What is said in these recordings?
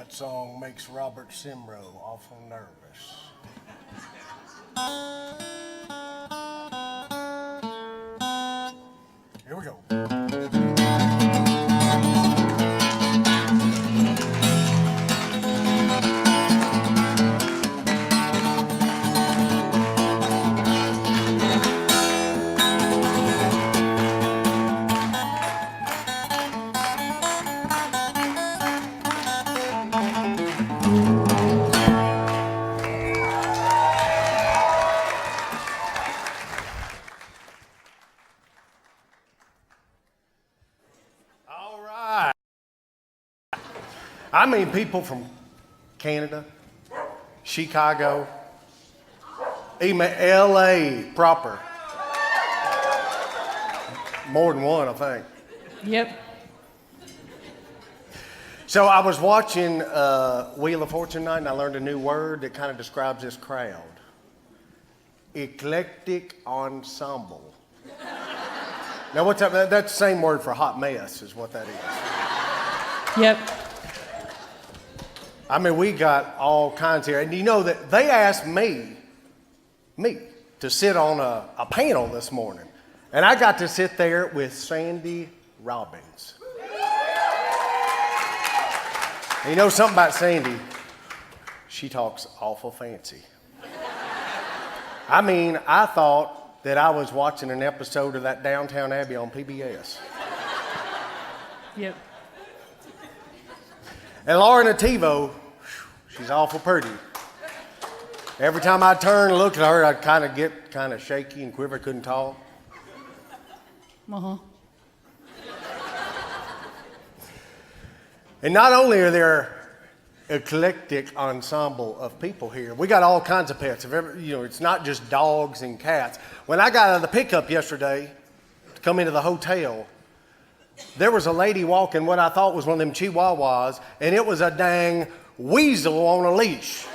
That song makes Robert Simrow awful nervous. Here we go. I mean, people from Canada, Chicago, even LA proper. More than one, I think. Yep. So I was watching Wheel of Fortune tonight, and I learned a new word that kind of describes this crowd. Eclectic ensemble. Now, what's that? That's the same word for hot mess is what that is. Yep. I mean, we got all kinds here. And you know that they asked me to sit on a panel this morning. And I got to sit there with Sandy Robbins. And you know something about Sandy? She talks awful fancy. I mean, I thought that I was watching an episode of that Downtown Abbey on PBS. Yep. And Laura Nativo, she's awful pretty. Every time I turn and look at her, I'd kind of get kind of shaky and quiver, couldn't talk. Uh-huh. And not only are there eclectic ensemble of people here, we got all kinds of pets. It's not just dogs and cats. When I got out of the pickup yesterday to come into the hotel, there was a lady walking what I thought was one of them chihuahuas, and it was a dang weasel on a leash.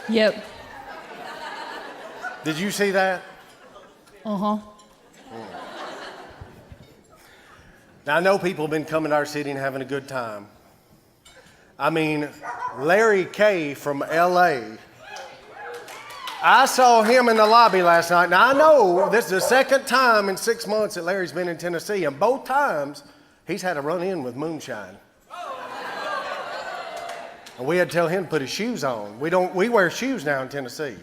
Yep. Did you see that? Uh-huh. Now, I know people have been coming to our city and having a good time. I mean, Larry K. from L.A., I saw him in the lobby last night. Now, I know this is the second time in 6 months that Larry's been in Tennessee, and both times he's had a run-in with moonshine. And we had to tell him to put his shoes on. We wear shoes now in Tennessee.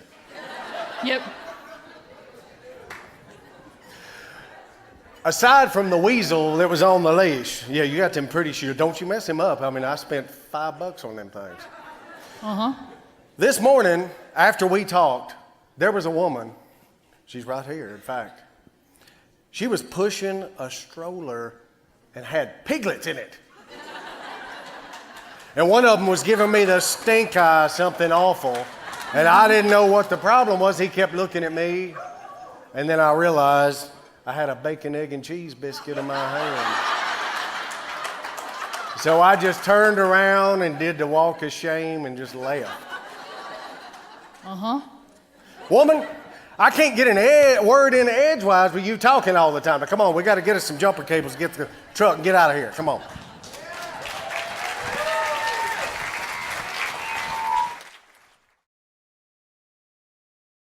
Yep. Aside from the weasel that was on the leash, yeah, you got them pretty shoes. Don't you mess him up. I mean, I spent $5 on them things. Uh-huh. This morning, after we talked, there was a woman. She's right here, in fact. She was pushing a stroller and had piglets in it. And one of them was giving me the stink eye, something awful. And I didn't know what the problem was. He kept looking at me. And then I realized I had a bacon, egg, and cheese biscuit in my hand. So I just turned around and did the walk of shame and just left. Uh-huh. Woman, I can't get an word in edgewise with you talking all the time. Now, come on, we got to get us some jumper cables, get the truck, and get out of here. Come on.